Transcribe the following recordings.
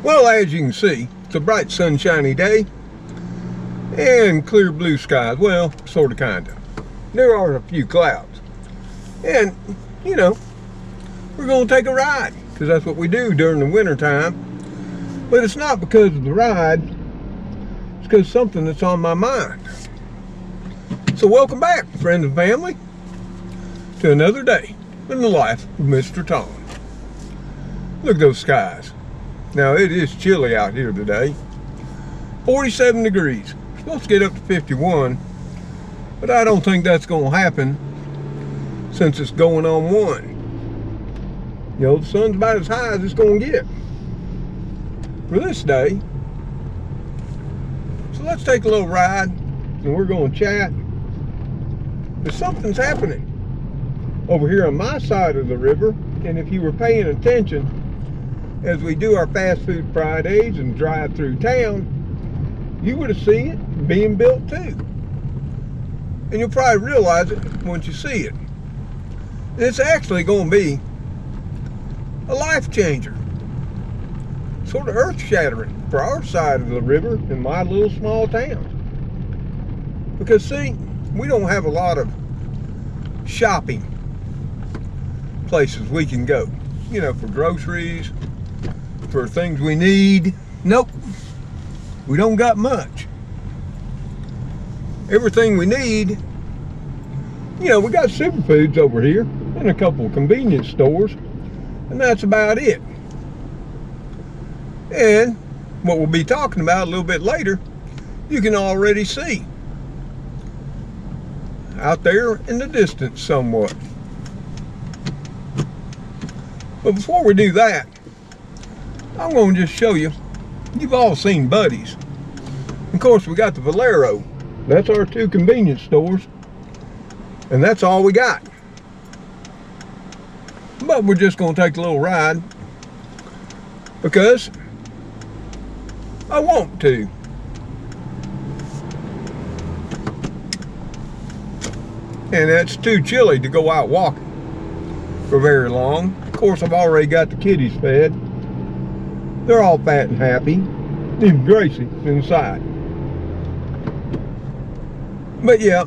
Well, as you can see, it's a bright sunshiny day and clear blue skies. Well, sort of, kind of. There are a few clouds. And, you know, we're going to take a ride because that's what we do during the winter time. But it's not because of the ride. It's because something that's on my mind. So welcome back, friends and family, to another day in the life of Mr. Tom. Look at those skies. Now, it is chilly out here today. 47 degrees. We're supposed to get up to 51, but I don't think that's going to happen since it's going on 1. You know, the sun's about as high as it's going to get for this day. So let's take a little ride and we're going to chat. There's something's happening over here on my side of the river, and if you were paying attention as we do our fast food Fridays and drive through town, you would have seen it being built too. And you'll probably realize it once you see it. It's actually going to be a life changer. Sort of earth shattering for our side of the river in my little small town. Because see, we don't have a lot of shopping places we can go. You know, for groceries, for things we need. Nope, we don't got much. Everything we need, you know, we got Superfoods over here and a couple of convenience stores, and that's about it. And what we'll be talking about a little bit later, you can already see out there in the distance somewhat. But before we do that, I'm going to just show you. You've all seen Buddy's. Of course, we got the Valero. That's our 2 convenience stores. And that's all we got. But we're just going to take a little ride because I want to. And it's too chilly to go out walking for very long. Of course, I've already got the kitties fed. They're all fat and happy. Even Gracie inside. But yeah,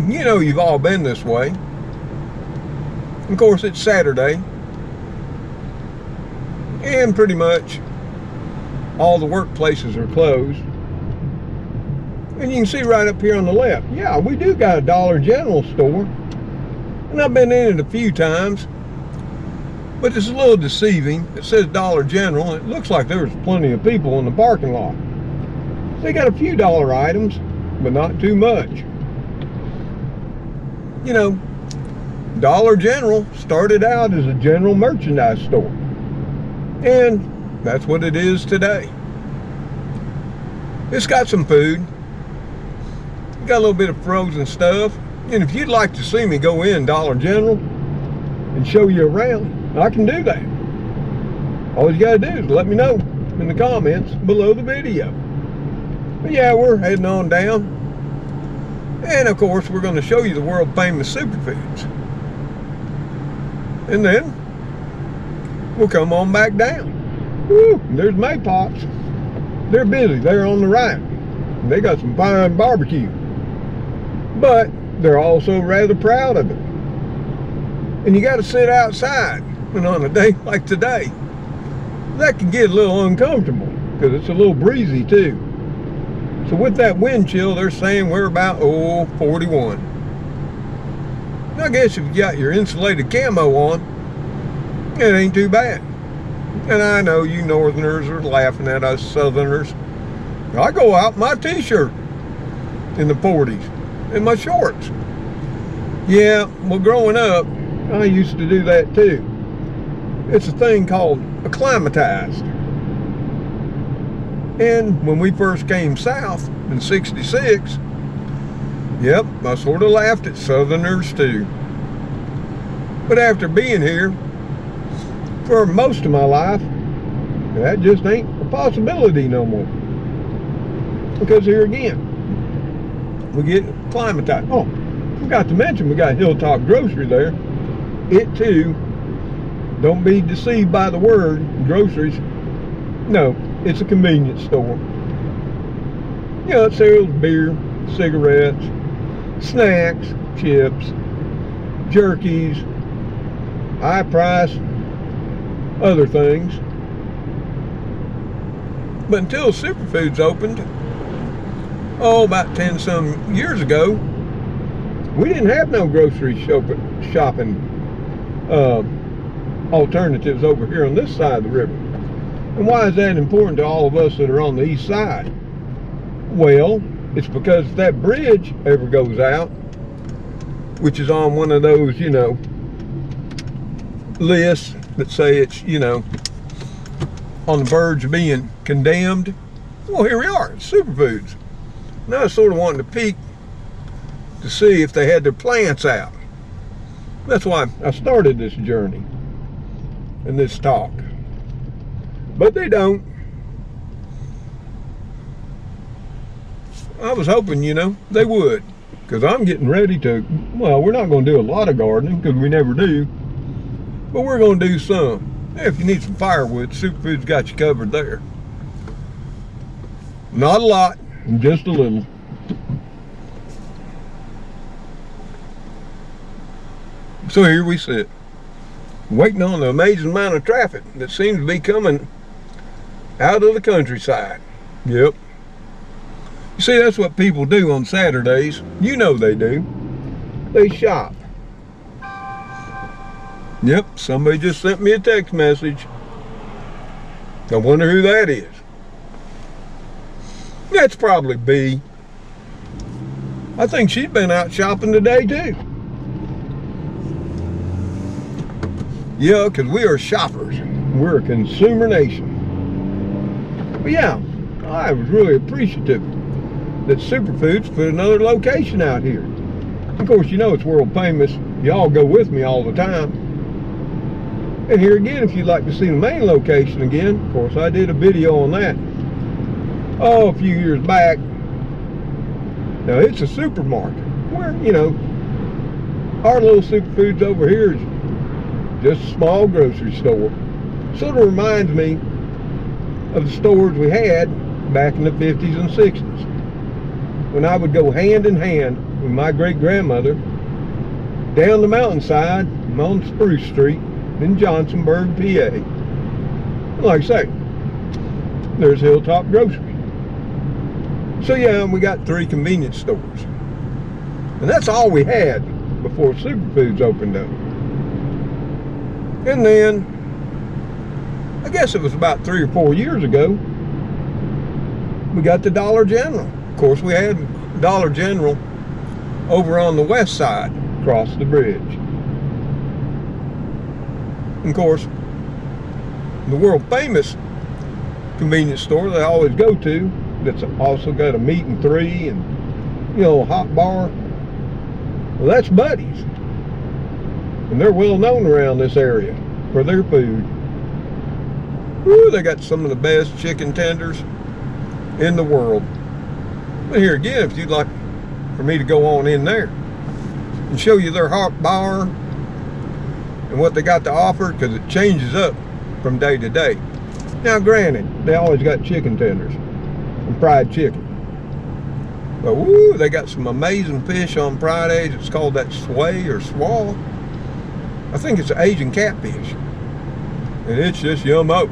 you know you've all been this way. Of course, it's Saturday. And pretty much all the workplaces are closed. And you can see right up here on the left, yeah, we do got a Dollar General store. And I've been in it a few times. But it's a little deceiving. It says Dollar General. It looks like there's plenty of people in the parking lot. They got a few dollar items, but not too much. You know, Dollar General started out as a general merchandise store. And that's what it is today. It's got some food. Got a little bit of frozen stuff. And if you'd like to see me go in Dollar General and show you around, I can do that. All you gotta do is let me know in the comments below the video. But yeah, we're heading on down. And of course, we're gonna show you the world famous Superfoods. And then we'll come on back down. Woo, there's Maypops. They're busy, they're on the right. They got some fine barbecue. But they're also rather proud of it. And you gotta sit outside. And on a day like today, that can get a little uncomfortable because it's a little breezy too. So with that wind chill, they're saying we're about 41. And I guess if you got your insulated camo on, it ain't too bad. And I know you northerners are laughing at us southerners. I go out in my t-shirt in the 40s and my shorts. Yeah, well, growing up, I used to do that too. It's a thing called acclimatized. And when we first came south in '66, yep, I sort of laughed at southerners too. But after being here for most of my life, that just ain't a possibility no more. Because here again, we get acclimatized. Oh, forgot to mention we got Hilltop Grocery there. It too, don't be deceived by the word groceries. No, it's a convenience store. You know, it sells beer, cigarettes, snacks, chips, jerkies, high price, other things. But until Superfoods opened, about 10 some years ago, we didn't have no grocery shopping alternatives over here on this side of the river. And why is that important to all of us that are on the east side? Well, it's because if that bridge ever goes out, which is on one of those, you know, lists that say it's, you know, on the verge of being condemned, well, here we are, it's Superfoods. Now I was sort of wanting to peek to see if they had their plants out. That's why I started this journey and this talk. But they don't. I was hoping, you know, they would. Because I'm getting ready to, well, we're not going to do a lot of gardening because we never do. But we're going to do some. If you need some firewood, Superfoods got you covered there. Not a lot, just a little. So here we sit, waiting on the amazing amount of traffic that seems to be coming out of the countryside. Yep. You see, that's what people do on Saturdays. You know they do. They shop. Yep, somebody just sent me a text message. I wonder who that is. That's probably B. I think she's been out shopping today too. Yeah, because we are shoppers. We're a consumer nation. But yeah, I was really appreciative that Superfoods put another location out here. Of course, you know it's world famous. Y'all go with me all the time. And here again, if you'd like to see the main location again, of course, I did a video on that, a few years back. Now, it's a supermarket where, you know, our little Superfoods over here is just a small grocery store. Sort of reminds me of the stores we had back in the 50s and 60s. When I would go hand in hand with my great-grandmother down the mountainside on Spruce Street in Johnsonburg, PA. And like I say, there's Hilltop Grocery. So yeah, we got 3 convenience stores. And that's all we had before Superfoods opened up. And then, I guess it was about 3 or 4 years ago, we got the Dollar General. Of course, we had Dollar General over on the west side, across the bridge. And of course, the world famous convenience store that I always go to, that's also got a meat and 3 and, you know, a hot bar, well, that's Buddy's. And they're well known around this area for their food. Woo, they got some of the best chicken tenders in the world. But here again, if you'd like for me to go on in there and show you their hot bar and what they got to offer, because it changes up from day to day. Now granted, they always got chicken tenders and fried chicken. But woo, they got some amazing fish on Fridays. It's called that sway or swall. I think it's Asian catfish. And it's just yum-o.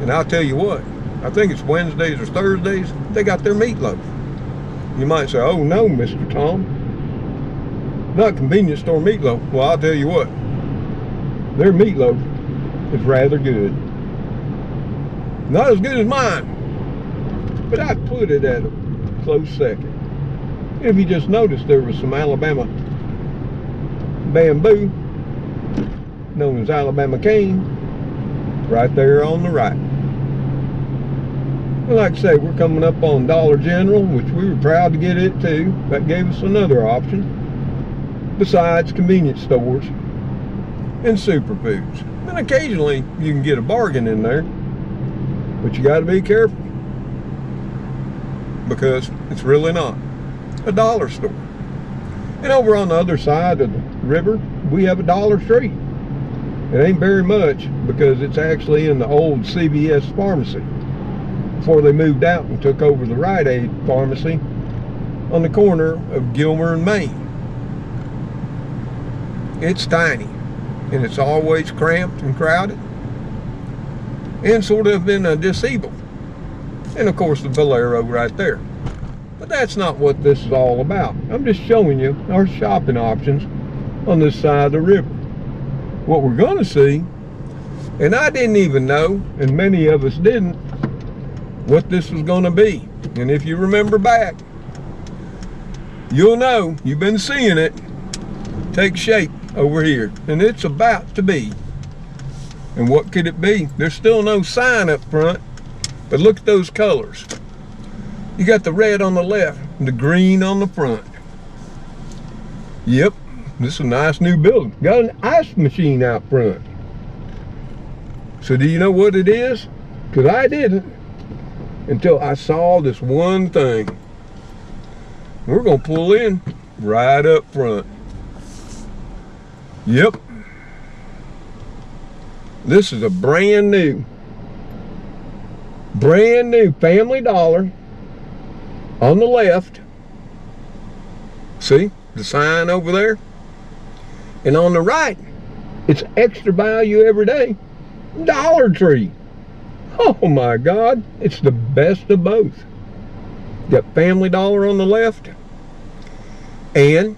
And I'll tell you what, I think it's Wednesdays or Thursdays, they got their meatloaf. You might say, oh no, Mr. Tom, not convenience store meatloaf. Well, I'll tell you what, their meatloaf is rather good. Not as good as mine, but I'd put it at a close second. If you just noticed, there was some Alabama bamboo, known as Alabama cane, right there on the right. And like I say, we're coming up on Dollar General, which we were proud to get it too. That gave us another option, besides convenience stores and Superfoods. And occasionally you can get a bargain in there, but you got to be careful, because it's really not a dollar store. And over on the other side of the river, we have a Dollar Tree. It ain't very much because it's actually in the old CVS pharmacy before they moved out and took over the Rite Aid pharmacy on the corner of Gilmer and Main. It's tiny, and it's always cramped and crowded and sort of in a disable. And of course the Valero right there. But that's not what this is all about. I'm just showing you our shopping options on this side of the river. What we're going to see, and I didn't even know, and many of us didn't, what this was going to be. And if you remember back, you'll know, you've been seeing it take shape over here, and it's about to be. And what could it be? There's still no sign up front, but look at those colors. You got the red on the left and the green on the front. Yep, this is a nice new building. Got an ice machine out front. So do you know what it is? Because I didn't until I saw this one thing. We're gonna pull in right up front. Yep. This is a brand new Family Dollar on the left. See the sign over there? And on the right, it's extra value every day. Dollar Tree. Oh my God, it's the best of both. Got Family Dollar on the left and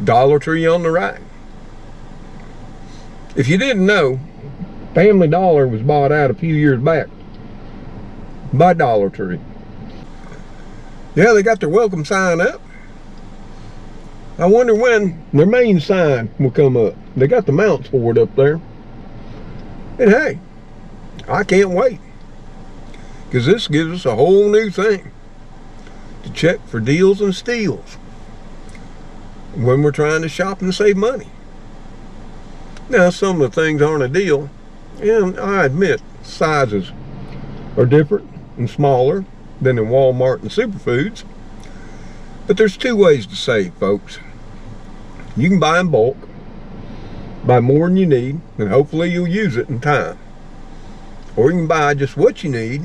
Dollar Tree on the right. If you didn't know, Family Dollar was bought out a few years back by Dollar Tree. Yeah, they got their welcome sign up. I wonder when their main sign will come up. They got the mounts for it up there. And hey, I can't wait, because this gives us a whole new thing to check for deals and steals when we're trying to shop and save money. Now, some of the things aren't a deal, and I admit sizes are different and smaller than in Walmart and Superfoods. But there's two ways to save, folks. You can buy in bulk, buy more than you need, and hopefully you'll use it in time. Or you can buy just what you need,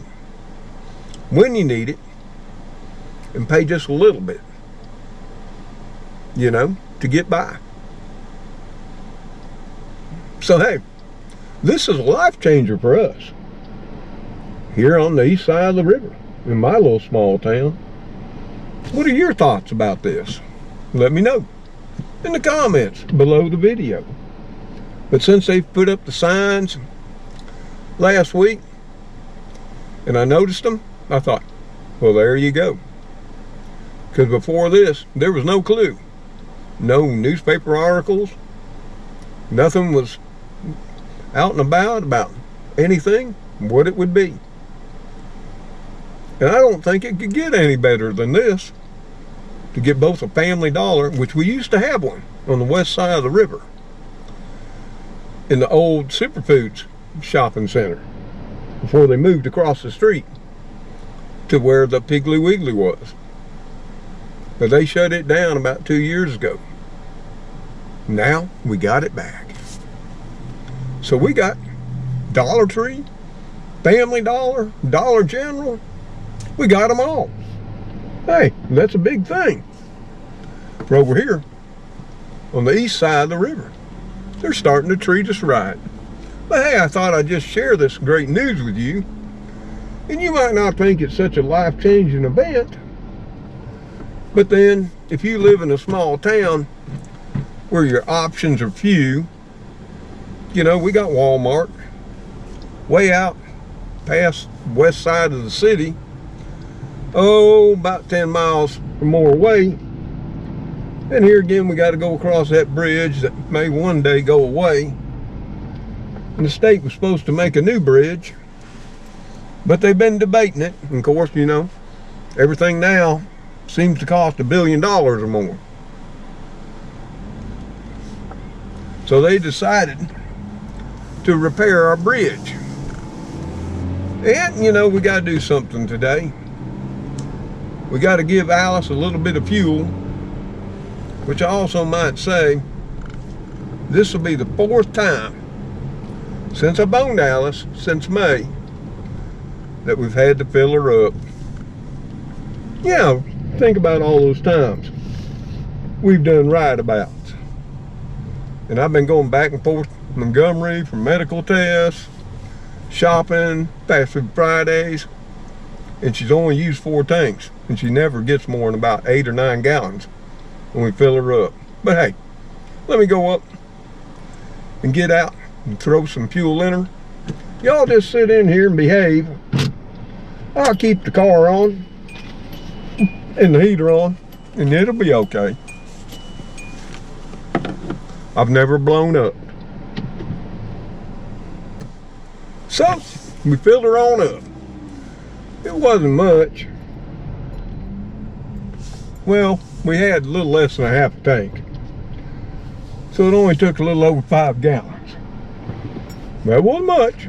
when you need it, and pay just a little bit, you know, to get by. So hey, this is a life changer for us here on the east side of the river in my little small town. What are your thoughts about this? Let me know in the comments below the video. But since they've put up the signs last week and I noticed them, I thought, well, there you go. Because before this, there was no clue. No newspaper articles. Nothing was out and about anything, what it would be. And I don't think it could get any better than this, to get both a Family Dollar, which we used to have one on the west side of the river, in the old Superfoods shopping center, before they moved across the street to where the Piggly Wiggly was. But they shut it down about 2 years ago. Now we got it back. So we got Dollar Tree, Family Dollar, Dollar General. We got them all. Hey, that's a big thing. For over here on the east side of the river, they're starting to treat us right. But hey, I thought I'd just share this great news with you. And you might not think it's such a life-changing event, but then if you live in a small town where your options are few, you know, we got Walmart way out past west side of the city, about 10 miles or more away. And here again, we got to go across that bridge that may one day go away. And the state was supposed to make a new bridge, but they've been debating it. And of course, you know, everything now seems to cost $1 billion or more. So they decided to repair our bridge. And, you know, we got to do something today. We got to give Alice a little bit of fuel, which I also might say, this will be the 4th time since I've owned Alice, since May, that we've had to fill her up. Yeah, think about all those times we've done right-abouts. And I've been going back and forth to Montgomery for medical tests, shopping, fast food Fridays, and she's only used 4 tanks, and she never gets more than about 8 or 9 gallons when we fill her up. But hey, let me go up and get out and throw some fuel in her. Y'all just sit in here and behave. I'll keep the car on and the heater on, and it'll be okay. I've never blown up. So, we filled her on up. It wasn't much. Well, we had a little less than a half a tank. So it only took a little over 5 gallons. That wasn't much.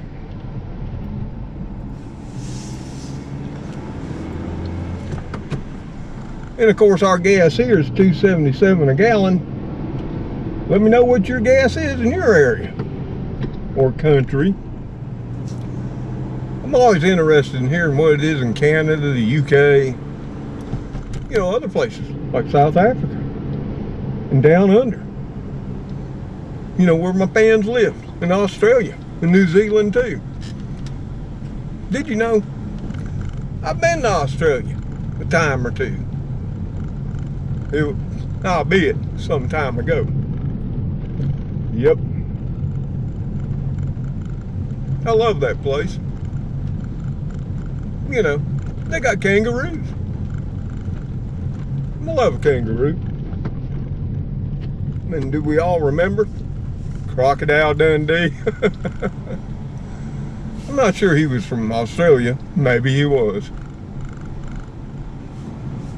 And of course our gas here is $2.77 a gallon. Let me know what your gas is in your area or country. I'm always interested in hearing what it is in Canada, the UK, you know, other places like South Africa and down under. You know, where my fans live, in Australia and New Zealand too. Did you know I've been to Australia a time or two? Albeit some time ago. Yep. I love that place. You know, they got kangaroos. I love a kangaroo. And do we all remember Crocodile Dundee? I'm not sure he was from Australia. Maybe he was.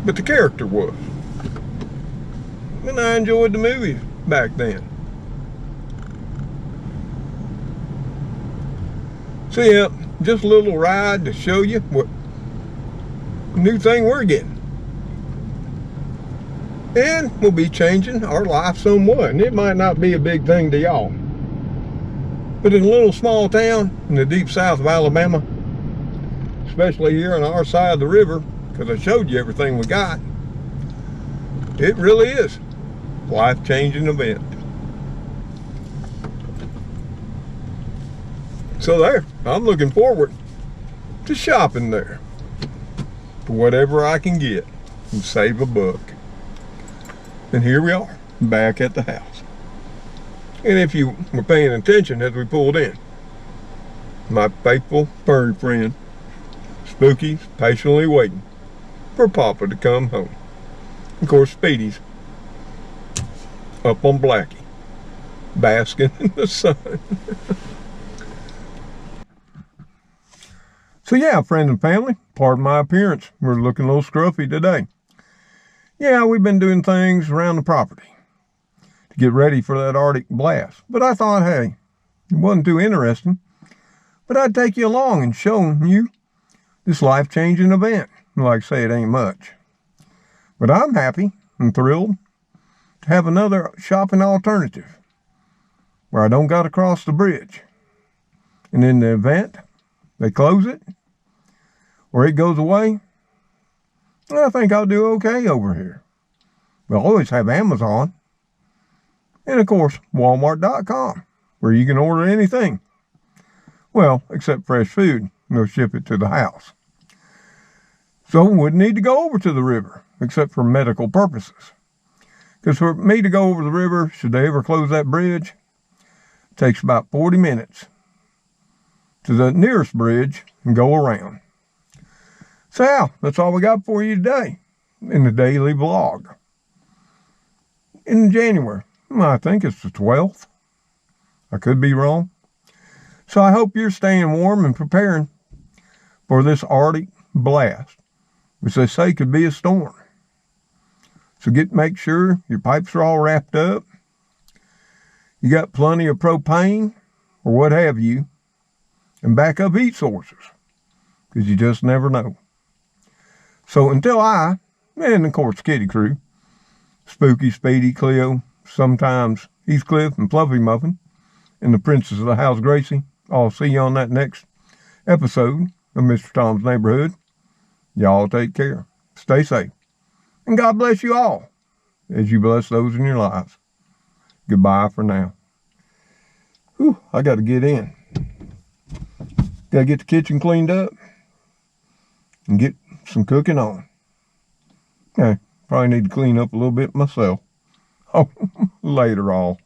But the character was. And I enjoyed the movies back then. So yeah, just a little ride to show you what new thing we're getting. And we'll be changing our life somewhat. And it might not be a big thing to y'all. But in a little small town in the deep south of Alabama, especially here on our side of the river, because I showed you everything we got, it really is a life-changing event. So there, I'm looking forward to shopping there for whatever I can get and save a buck. And here we are, back at the house. And if you were paying attention as we pulled in, my faithful furry friend, Spooky's patiently waiting for Papa to come home. Of course, Speedy's up on Blackie, basking in the sun. So yeah, friends and family, pardon my appearance. We're looking a little scruffy today. Yeah, we've been doing things around the property to get ready for that Arctic blast. But I thought, hey, it wasn't too interesting. But I'd take you along and show you this life-changing event. Like I say, it ain't much. But I'm happy and thrilled to have another shopping alternative where I don't got to cross the bridge. And in the event they close it or it goes away, I think I'll do okay over here. We'll always have Amazon. And of course, Walmart.com, where you can order anything. Well, except fresh food. They'll ship it to the house. So we wouldn't need to go over to the river, except for medical purposes. Because for me to go over the river, should they ever close that bridge, it takes about 40 minutes to the nearest bridge and go around. So yeah, that's all we got for you today in the daily vlog. In January, I think it's the 12th. I could be wrong. So I hope you're staying warm and preparing for this Arctic blast, which they say could be a storm. So make sure your pipes are all wrapped up. You got plenty of propane or what have you, and backup heat sources, because you just never know. So until I, and of course Kitty Crew, Spooky, Speedy, Cleo, sometimes Heathcliff and Fluffy Muffin, and the Princess of the House Gracie, I'll see you on that next episode of Mr. Tom's Neighborhood. Y'all take care. Stay safe. And God bless you all as you bless those in your lives. Goodbye for now. Whew, I got to get in. Got to get the kitchen cleaned up and get some cooking on. Okay, probably need to clean up a little bit myself. Oh, later all.